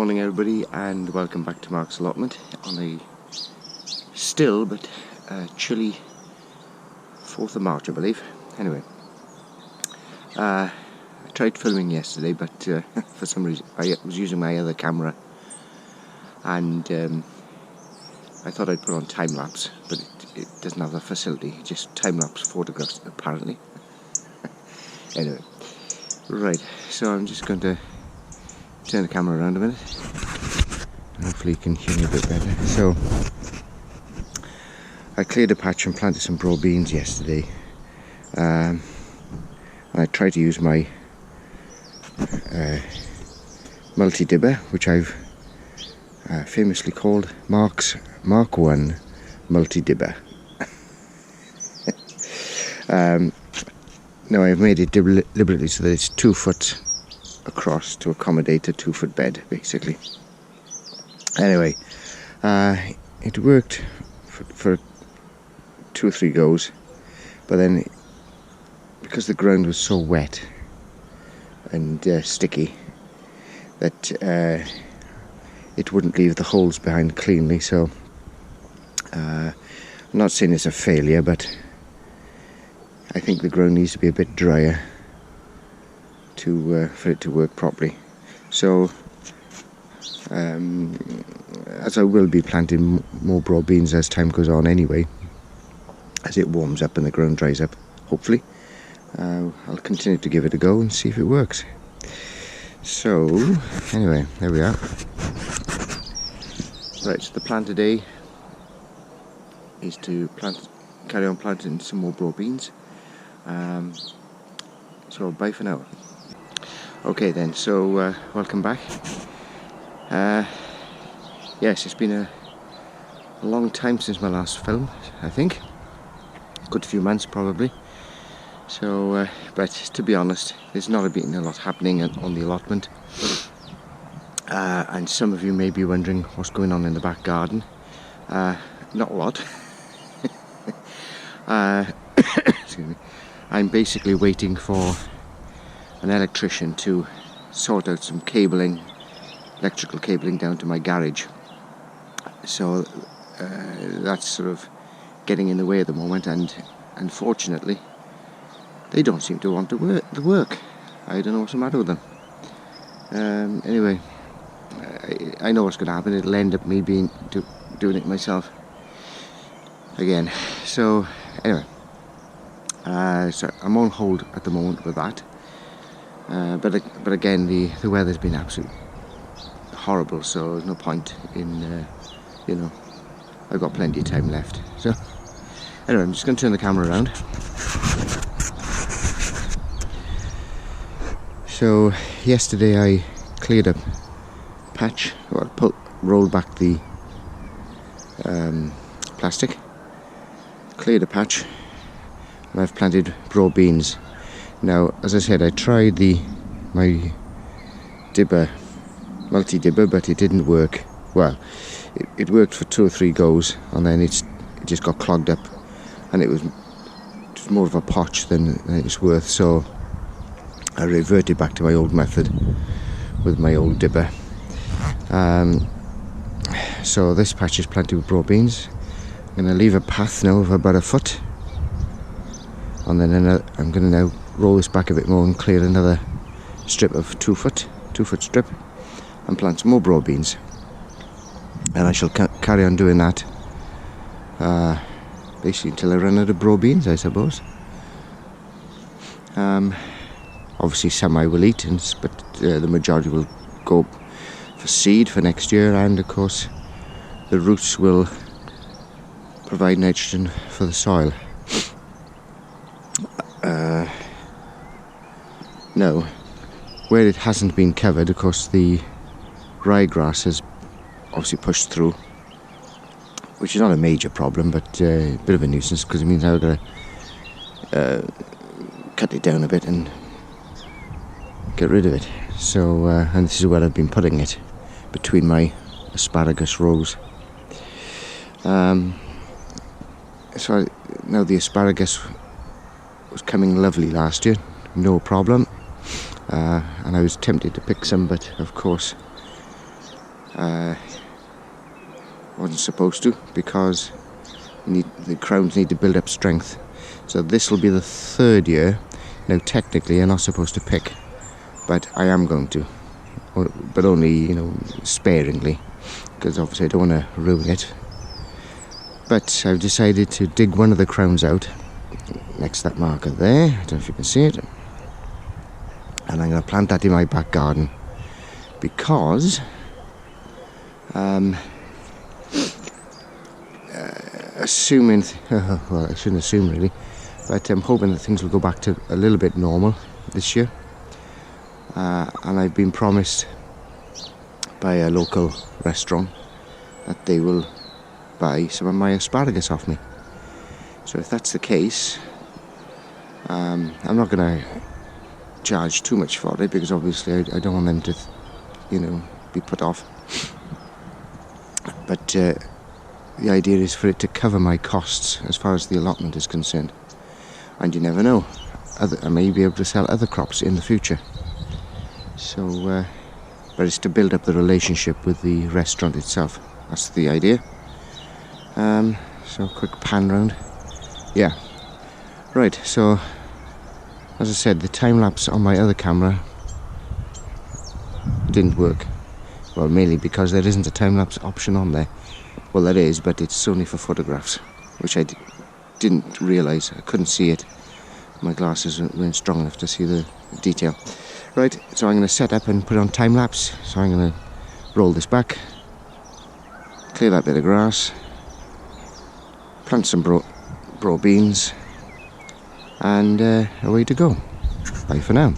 morning everybody, and welcome back to Mark's Allotment on a still but chilly 4th of March, I believe. Anyway, I tried filming yesterday, but for some reason I was using my other camera, and I thought I'd put on time-lapse, but it doesn't have the facility, just time-lapse photographs apparently. Anyway, right, so I'm just going to turn the camera around a minute. Hopefully you can hear me a bit better. So, I cleared a patch and planted some broad beans yesterday. And I tried to use my multi-dibber, which I've famously called Mark 1 multi-dibber. Now I've made it deliberately so that it's 2 foot across to accommodate a 2 foot bed, basically. Anyway, it worked for 2 or 3 goes, but then because the ground was so wet and sticky that it wouldn't leave the holes behind cleanly. So I'm not saying it's a failure, but I think the ground needs to be a bit drier for it to work properly. So as I will be planting more broad beans as time goes on anyway, as it warms up and the ground dries up, hopefully I'll continue to give it a go and see if it works. So anyway, there we are. Right, so the plan today is to carry on planting some more broad beans. So bye for now. Okay then, so welcome back. Yes, it's been a long time since my last film, I think. A good few months probably. So, but to be honest, there's not been a lot happening on the allotment. And some of you may be wondering what's going on in the back garden. Not a lot. Excuse me. I'm basically waiting for an electrician to sort out some electrical cabling down to my garage. So that's sort of getting in the way at the moment, and unfortunately they don't seem to want to work. I don't know what's the matter with them. Anyway, I know what's going to happen. It'll end up me doing it myself again. So anyway, so I'm on hold at the moment with that. But again, the weather's been absolutely horrible, so there's no point in, I've got plenty of time left. So anyway, I'm just going to turn the camera around. So yesterday I cleared a patch, rolled back the plastic, cleared a patch, and I've planted broad beans. Now, as I said, I tried my multi-dibber, but it didn't work. Well, it worked for 2 or 3 goes, and then it just got clogged up, and it was more of a potch than it's worth. So I reverted back to my old method with my old dibber. So this patch is planted with broad beans. I'm going to leave a path now of about 1 foot, and then I'm going to now roll this back a bit more and clear another strip of 2 foot strip, and plant some more broad beans. And I shall carry on doing that basically until I run out of broad beans, I suppose. Obviously some I will eat, but the majority will go for seed for next year, and of course the roots will provide nitrogen for the soil. No, where it hasn't been covered, of course the ryegrass has obviously pushed through, which is not a major problem, but a bit of a nuisance, because it means I've got to cut it down a bit and get rid of it. So, and this is where I've been putting it, between my asparagus rows. So now the asparagus was coming lovely last year, no problem. And I was tempted to pick some, but of course Wasn't supposed to, because the crowns need to build up strength. So this will be the 3rd year. Now technically I'm not supposed to pick, but I am going to, but only, sparingly, because obviously I don't want to ruin it. But I've decided to dig one of the crowns out next to that marker there. I don't know if you can see it. And I'm going to plant that in my back garden, because assuming, well, I shouldn't assume really, but I'm hoping that things will go back to a little bit normal this year. And I've been promised by a local restaurant that they will buy some of my asparagus off me. So if that's the case, I'm not going to charge too much for it, because obviously I don't want them to, be put off. But the idea is for it to cover my costs as far as the allotment is concerned. And you never know, I may be able to sell other crops in the future. So, but it's to build up the relationship with the restaurant itself. That's the idea. So quick pan round. Yeah. Right, so as I said, the time lapse on my other camera didn't work. Well, mainly because there isn't a time lapse option on there. Well, there is, but it's only for photographs, which I didn't realise. I couldn't see it. My glasses weren't strong enough to see the detail. Right, so I'm going to set up and put on time lapse. So I'm going to roll this back, clear that bit of grass, plant some bro beans, and away to go. Bye for now.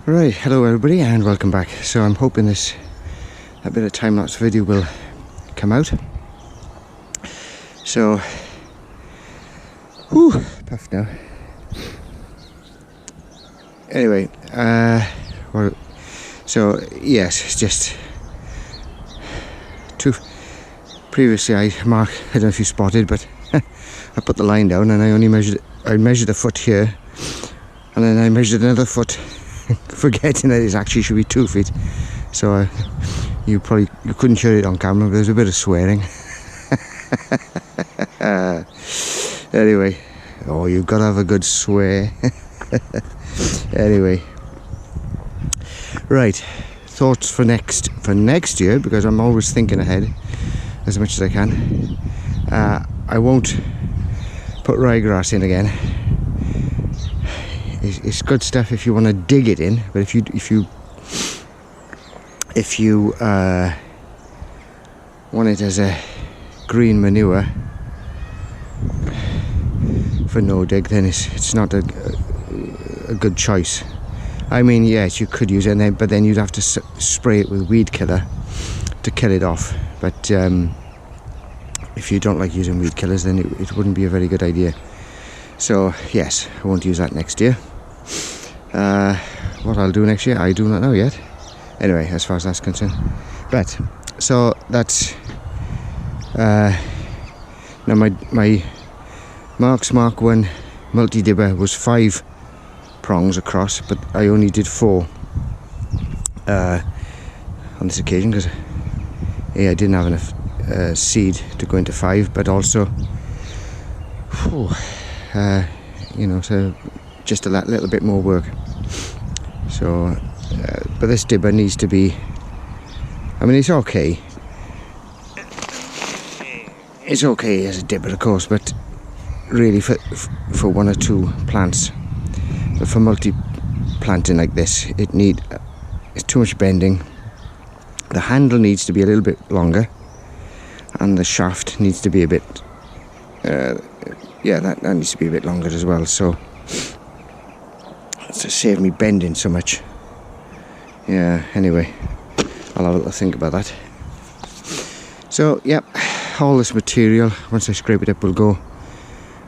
Right, hello everybody and welcome back. So I'm hoping a bit of time-lapse video will come out. So, puff now. Anyway, well, so yes, it's just previously I don't know if you spotted, but I put the line down and I measured a foot here, and then I measured another foot, forgetting that it actually should be 2 feet. So you couldn't hear it on camera, but there's a bit of swearing. Anyway, you've got to have a good swear. Anyway, Right, thoughts for next year, because I'm always thinking ahead as much as I can. I won't put ryegrass in again. It's good stuff if you want to dig it in, but if you want it as a green manure for no dig, then it's not a good choice. I mean, yes, you could use it, but then you'd have to spray it with weed killer to kill it off. But if you don't like using weed killers, then it wouldn't be a very good idea. So yes, I won't use that next year. What I'll do next year, I do not know yet. Anyway, as far as that's concerned. But so that's now my Mark's Mark 1 multi-dibber was 5 prongs across, but I only did 4 on this occasion because I didn't have enough seed to go into 5, but also so just a little bit more work. So but this dibber needs to be, I mean, it's okay as a dibber, of course, but really for 1 or 2 plants. But for multi-planting like this, it's too much bending. The handle needs to be a little bit longer, and the shaft needs to be a bit that needs to be a bit longer as well, so to save me bending so much. Yeah, anyway, I'll have a little think about that. So yeah, all this material, once I scrape it up, will go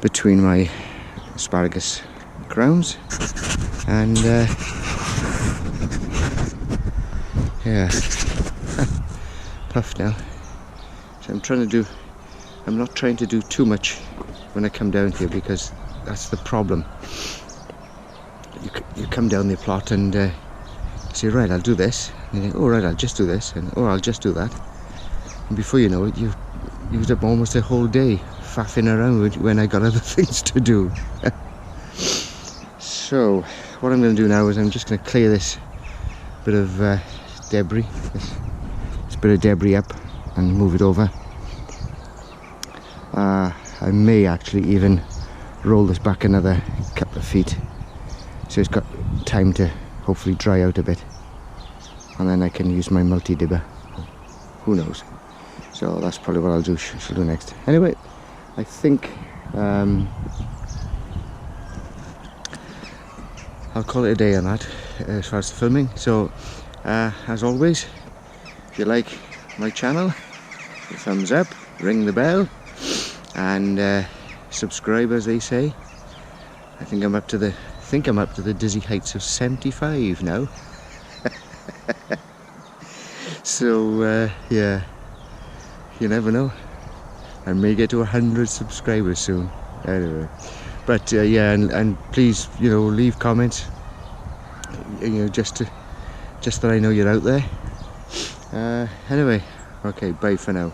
between my asparagus grounds, and yeah, puff now. So I'm not trying to do too much when I come down here, because that's the problem. You come down the plot and say, right, I'll do this, and you think, oh right, I'll just do this, and oh, I'll just do that, and before you know it, you've used up almost a whole day faffing around when I got other things to do. So what I'm going to do now is I'm just going to clear this bit of debris, this bit of debris up, and move it over. I may actually even roll this back another couple of feet, so it's got time to hopefully dry out a bit, and then I can use my multi-dibber. Who knows? So that's probably what I'll do. Shall do next. Anyway, I think I'll call it a day on that as far as the filming. So as always, if you like my channel, thumbs up, ring the bell, and subscribe, as they say. I think I'm up to the dizzy heights of 75 now. So yeah, you never know, I may get to 100 subscribers soon. Anyway, but yeah, and please, leave comments, just that I know you're out there. Anyway, okay, bye for now.